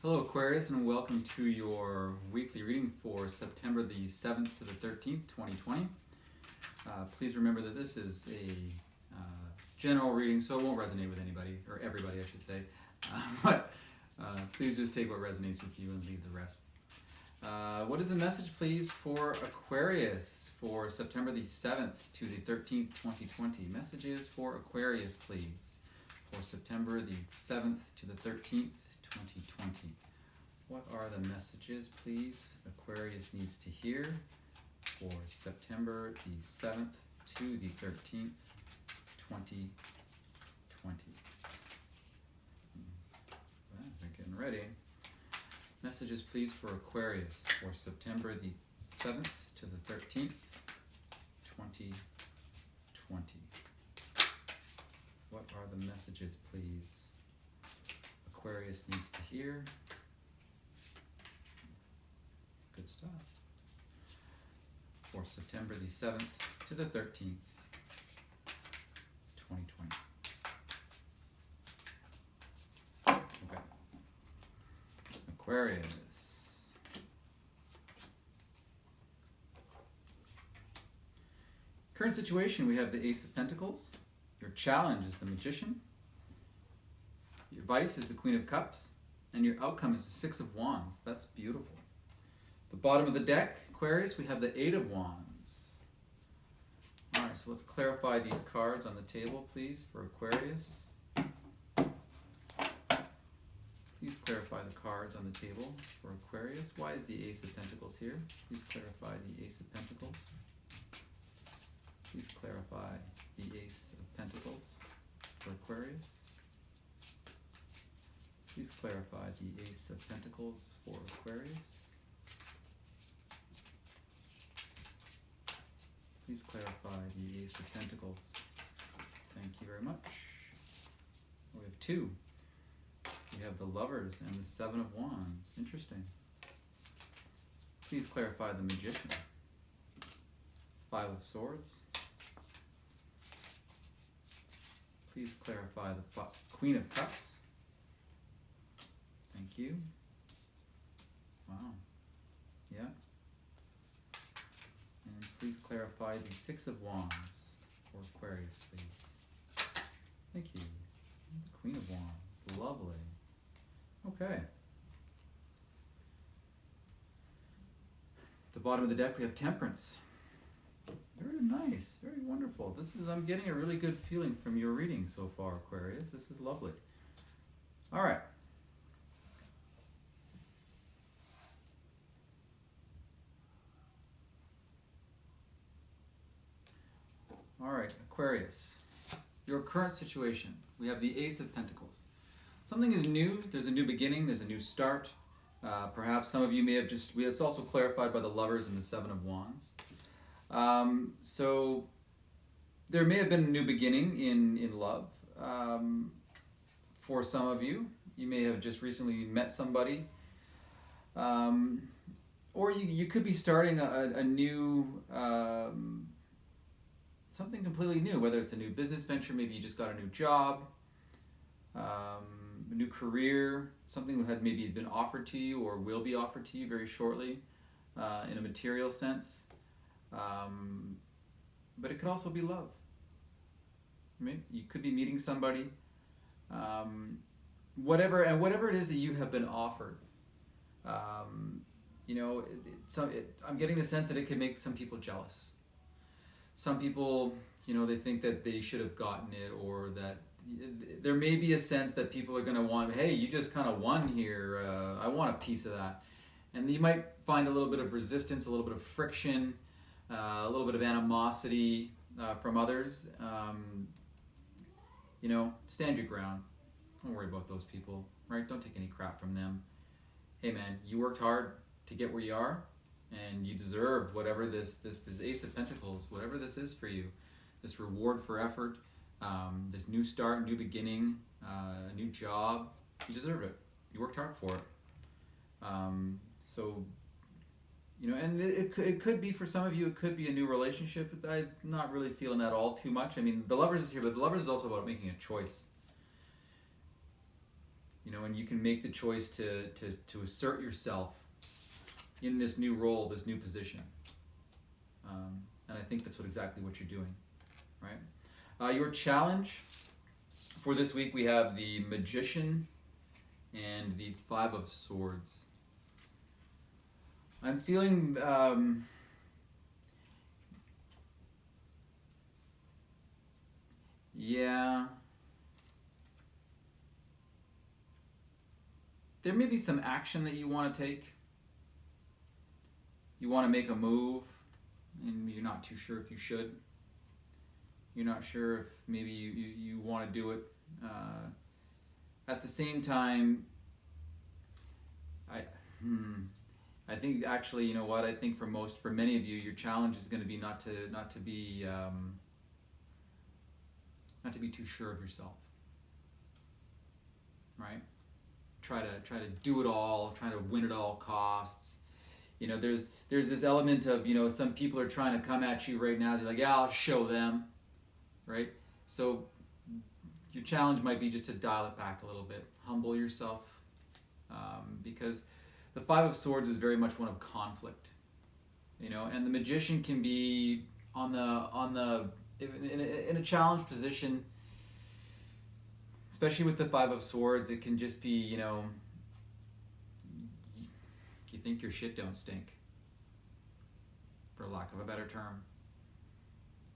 Hello Aquarius, and welcome to your weekly reading for September the 7th to the 13th, 2020. Please remember that this is a general reading, so it won't resonate with anybody, or everybody I should say, but please just take what resonates with you and leave the rest. What is the message, please, for Aquarius for September the 7th to the 13th, 2020? Messages for Aquarius, please, for September the 7th to the 13th, 2020. What are the messages, please, Aquarius needs to hear for September the 7th to the 13th, 2020? Well, they're getting ready. Messages, please, for Aquarius for September the 7th to the 13th, 2020. What are the messages, please, Aquarius needs to hear? Good stuff. For September the 7th to the 13th, 2020. Okay. Aquarius. Current situation, we have the Ace of Pentacles. Your challenge is the Magician. Your vice is the Queen of Cups. And your outcome is the Six of Wands. That's beautiful. The bottom of the deck, Aquarius, we have the Eight of Wands. All right, so let's clarify these cards on the table, please, for Aquarius. Please clarify the cards on the table for Aquarius. Why is the Ace of Pentacles here? Please clarify the Ace of Pentacles. Please clarify the Ace of Pentacles for Aquarius. Please clarify the Ace of Pentacles for Aquarius. Please clarify the Ace of Pentacles. Thank you very much. We have two. We have the Lovers and the Seven of Wands. Interesting. Please clarify the Magician. Five of Swords. Please clarify the Queen of Cups. Thank you. Wow. Yeah. And please clarify the Six of Wands for Aquarius, please. Thank you. The Queen of Wands. Lovely. Okay. At the bottom of the deck, we have Temperance. Very nice. Very wonderful. I'm getting a really good feeling from your reading so far, Aquarius. This is lovely. All right. All right, Aquarius, your current situation. We have the Ace of Pentacles. Something is new. There's a new beginning. There's a new start. Perhaps some of you may have it's also clarified by the Lovers and the Seven of Wands. So there may have been a new beginning in love. For some of you, you may have just recently met somebody. Or you could be starting a new... something completely new, whether it's a new business venture, maybe you just got a new job, a new career, something that had maybe been offered to you or will be offered to you very shortly in a material sense. But it could also be love. Right? You could be meeting somebody, whatever it is that you have been offered. You know, I'm getting the sense that it could make some people jealous. Some people, you know, they think that they should have gotten it, or that there may be a sense that people are going to want, hey, you just kind of won here, I want a piece of that. And you might find a little bit of resistance, a little bit of friction, a little bit of animosity from others. You know, stand your ground. Don't worry about those people, right? Don't take any crap from them. Hey man, you worked hard to get where you are. And you deserve whatever this Ace of Pentacles, whatever this is for you, this reward for effort, this new start, new beginning, a new job. You deserve it. You worked hard for it. So, you know, and it could be for some of you, it could be a new relationship. But I'm not really feeling that all too much. I mean, the Lovers is here, but the Lovers is also about making a choice. and you can make the choice to assert yourself in this new role, this new position. And I think that's exactly what you're doing, right? Your challenge for this week, we have the Magician and the Five of Swords. I'm feeling there may be some action that you want to take. You want to make a move, and you're not too sure if you should. You're not sure if maybe you want to do it. At the same time, I think actually, you know what? I think for many of you, your challenge is going to be not to be too sure of yourself, right? Try to do it all, try to win at all costs. There's this element of, some people are trying to come at you right now. They're like, yeah, I'll show them, right? So your challenge might be just to dial it back a little bit, humble yourself, because the Five of Swords is very much one of conflict, and the Magician can be in a challenge position, especially with the Five of Swords. It can just be, you think your shit don't stink, for lack of a better term,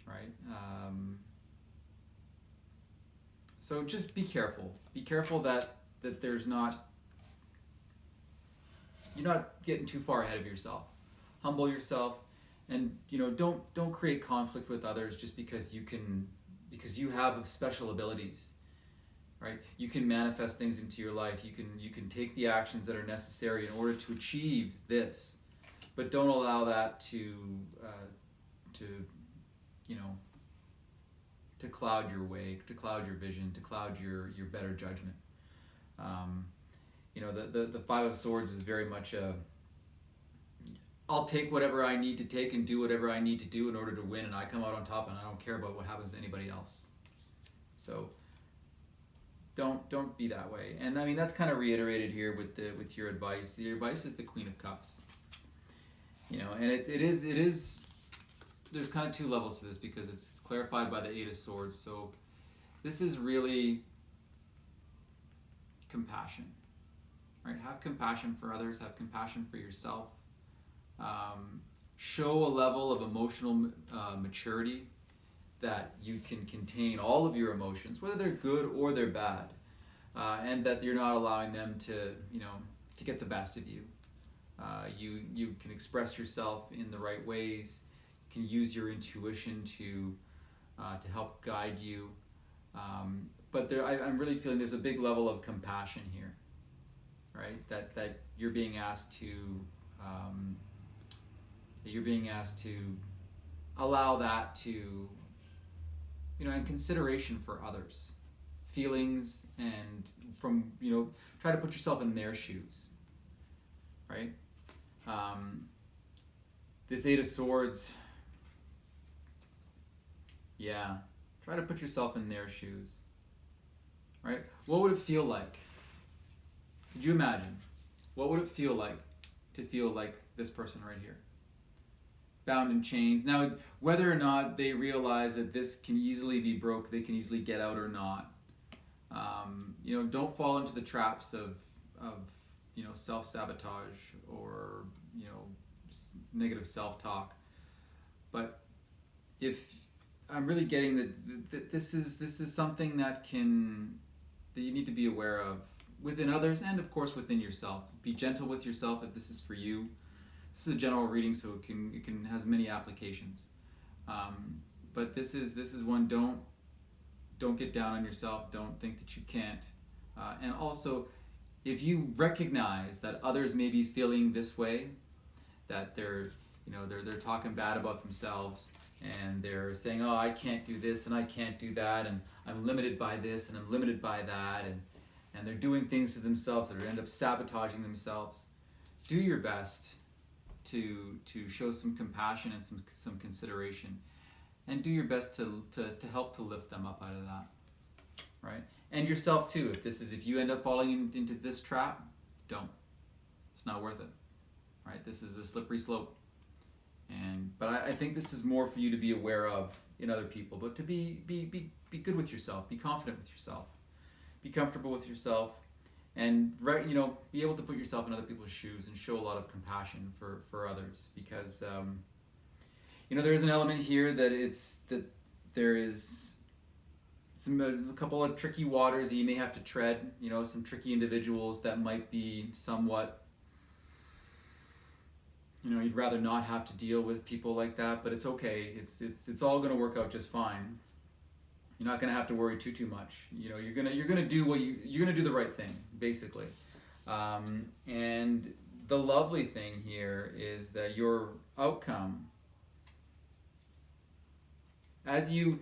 right? So just be careful. Be careful that there's not, you're not getting too far ahead of yourself. Humble yourself, and don't create conflict with others just because you have special abilities, right? You can manifest things into your life. You can take the actions that are necessary in order to achieve this, but don't allow that to cloud your way, to cloud your vision, to cloud your better judgment. The Five of Swords is very much I'll take whatever I need to take and do whatever I need to do in order to win, and I come out on top, and I don't care about what happens to anybody else. So don't be that way. And I mean, that's kind of reiterated here with your advice. Your advice is the Queen of Cups. And it is there's kind of two levels to this, because it's clarified by the Eight of Swords. So this is really compassion, right? Have compassion for others, have compassion for yourself. Show a level of emotional maturity, that you can contain all of your emotions, whether they're good or they're bad, and that you're not allowing them to get the best of you. You can express yourself in the right ways. You can use your intuition to help guide you. But I'm really feeling there's a big level of compassion here, right? That you're being asked to allow that to, and consideration for others' feelings, and try to put yourself in their shoes, right? This Eight of Swords, try to put yourself in their shoes, right? What would it feel like? Could you imagine? What would it feel like to feel like this person right here? Bound in chains. Now, whether or not they realize that this can easily be broke, they can easily get out or not. Don't fall into the traps of self-sabotage or negative self-talk. But if I'm really getting that this is something that you need to be aware of within others, and of course within yourself. Be gentle with yourself if this is for you. This is a general reading, so it can has many applications. But this is one. Don't get down on yourself. Don't think that you can't. And also, if you recognize that others may be feeling this way, that they're talking bad about themselves, and they're saying, oh, I can't do this and I can't do that, and I'm limited by this and I'm limited by that, and they're doing things to themselves that end up sabotaging themselves. Do your best to show some compassion and some consideration, and do your best to help to lift them up out of that, right? And yourself too. If you end up falling into this trap, don't. It's not worth it, right? This is a slippery slope. But I think this is more for you to be aware of in other people, but to be good with yourself, be confident with yourself, be comfortable with yourself, and be able to put yourself in other people's shoes and show a lot of compassion for others, because there is an element here that there is a couple of tricky waters that you may have to tread. Some tricky individuals that might be somewhat. You'd rather not have to deal with people like that, but it's okay. It's all going to work out just fine. You're not going to have to worry too much. You're gonna do you're gonna do the right thing, basically. And the lovely thing here is that your outcome, as you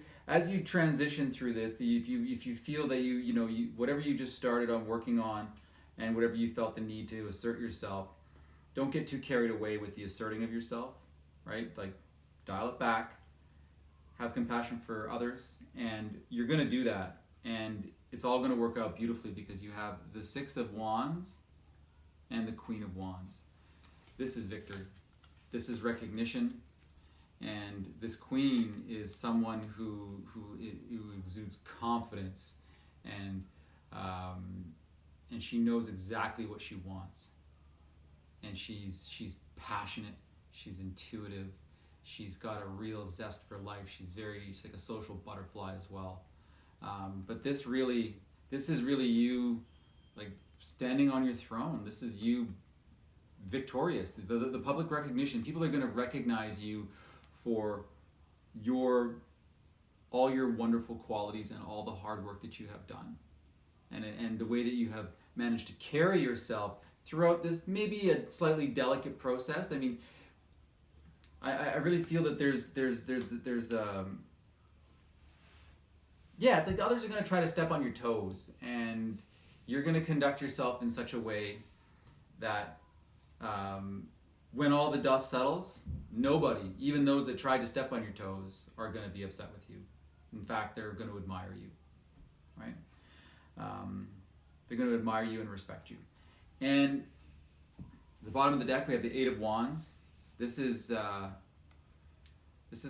transition through this, if you feel that you whatever you just started on working on, and whatever you felt the need to assert yourself, don't get too carried away with the asserting of yourself, right? Like, dial it back, have compassion for others, and you're going to do that. And it's all going to work out beautifully, because you have the Six of Wands and the Queen of Wands. This is victory. This is recognition. And this Queen is someone who exudes confidence, and she knows exactly what she wants. And she's passionate, she's intuitive, she's got a real zest for life. She's like a social butterfly as well. But this is really you, like, standing on your throne. This is you victorious. The public recognition, people are going to recognize you for all your wonderful qualities and all the hard work that you have done, and the way that you have managed to carry yourself throughout this maybe a slightly delicate process. I mean, I really feel that there's it's like others are going to try to step on your toes, and you're going to conduct yourself in such a way that when all the dust settles, nobody, even those that tried to step on your toes, are going to be upset with you. In fact, they're going to admire you, right? They're going to admire you and respect you. And at the bottom of the deck, we have the Eight of Wands. This is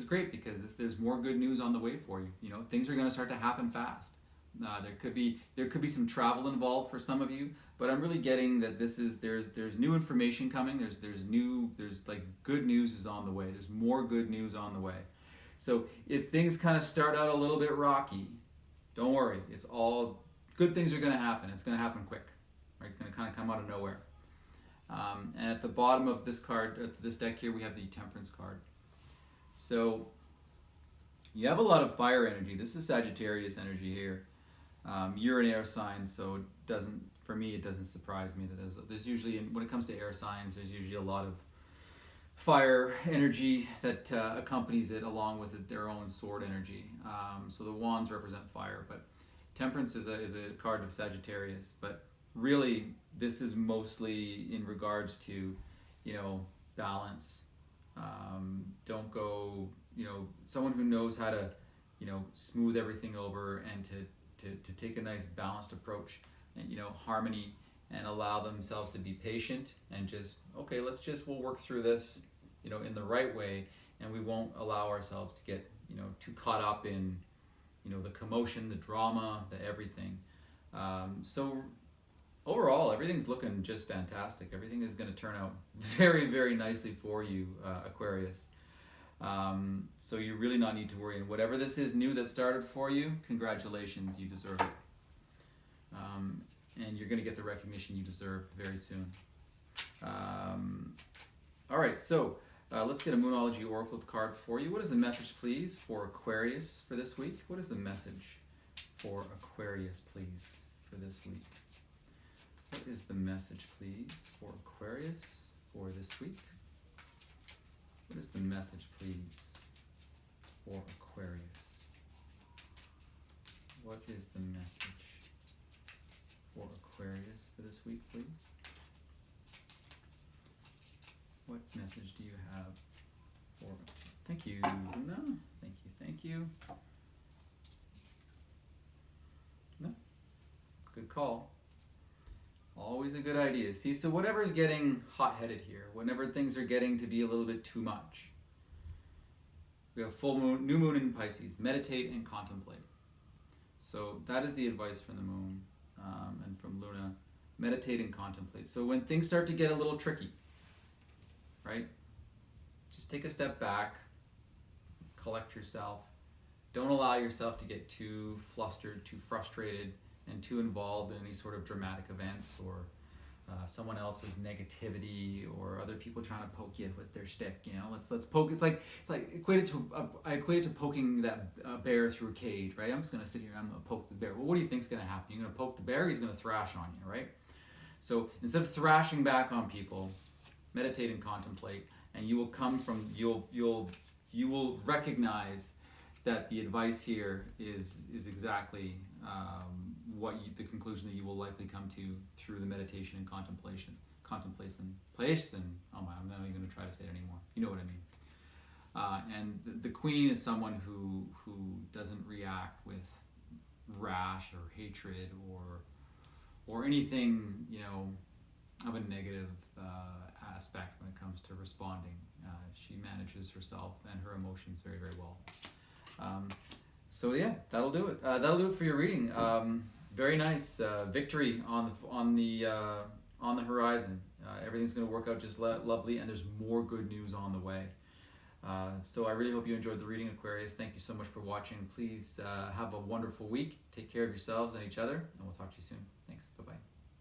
great, because there's more good news on the way for you. Things are going to start to happen fast. There could be some travel involved for some of you, but I'm really getting that there's new information coming. There's good news is on the way. There's more good news on the way. So if things kind of start out a little bit rocky, don't worry. It's all good things are going to happen. It's going to happen quick. Right? It's going to kind of come out of nowhere. And at the bottom of this deck here, we have the Temperance card. So you have a lot of fire energy. This is Sagittarius energy here. You're an air sign, so it doesn't surprise me that there's usually, when it comes to air signs, there's usually a lot of fire energy that accompanies it, along with their own sword energy. So the wands represent fire, but Temperance is a card of Sagittarius. But really, this is mostly in regards to, balance. Don't go, someone who knows how to, smooth everything over, and to take a nice balanced approach, and, harmony, and allow themselves to be patient, and just, okay, we'll work through this, in the right way, and we won't allow ourselves to get, too caught up in, the commotion, the drama, the everything. So overall, everything's looking just fantastic. Everything is going to turn out very, very nicely for you, Aquarius. So you really not need to worry. And whatever this is new that started for you, congratulations, you deserve it. And you're going to get the recognition you deserve very soon. All right, so let's get a Moonology Oracle card for you. What is the message, please, for Aquarius for this week? What is the message for Aquarius, please, for this week? What is the message, please, for Aquarius for this week? What is the message, please, for Aquarius? What is the message for Aquarius for this week, please? What message do you have for? Thank you, Luna. Thank you. No. Good call. Always a good idea. See, so whatever's getting hot-headed here, whenever things are getting to be a little bit too much, we have full moon, new moon in Pisces. Meditate and contemplate. So that is the advice from the moon and from Luna. Meditate and contemplate. So when things start to get a little tricky, right? Just take a step back, collect yourself. Don't allow yourself to get too flustered, too frustrated, and too involved in any sort of dramatic events or someone else's negativity or other people trying to poke you with their stick. You know, let's poke. It's like equated to I equate it to poking that bear through a cage, right? I'm just gonna sit here. I'm gonna poke the bear. Well, what do you think's gonna happen? You're gonna poke the bear. He's gonna thrash on you, right? So instead of thrashing back on people, meditate and contemplate, and you will come from you will recognize that the advice here is exactly the conclusion that you will likely come to through the meditation and contemplation. Oh my, I'm not even going to try to say it anymore. You know what I mean. And the queen is someone who doesn't react with rash or hatred or anything, you know, of a negative aspect when it comes to responding. She manages herself and her emotions very, very well. So yeah, that'll do it. That'll do it for your reading. Very nice. Victory on the horizon. Everything's going to work out just lovely, and there's more good news on the way. So I really hope you enjoyed the reading, Aquarius. Thank you so much for watching. Please have a wonderful week. Take care of yourselves and each other, and we'll talk to you soon. Thanks. Bye-bye.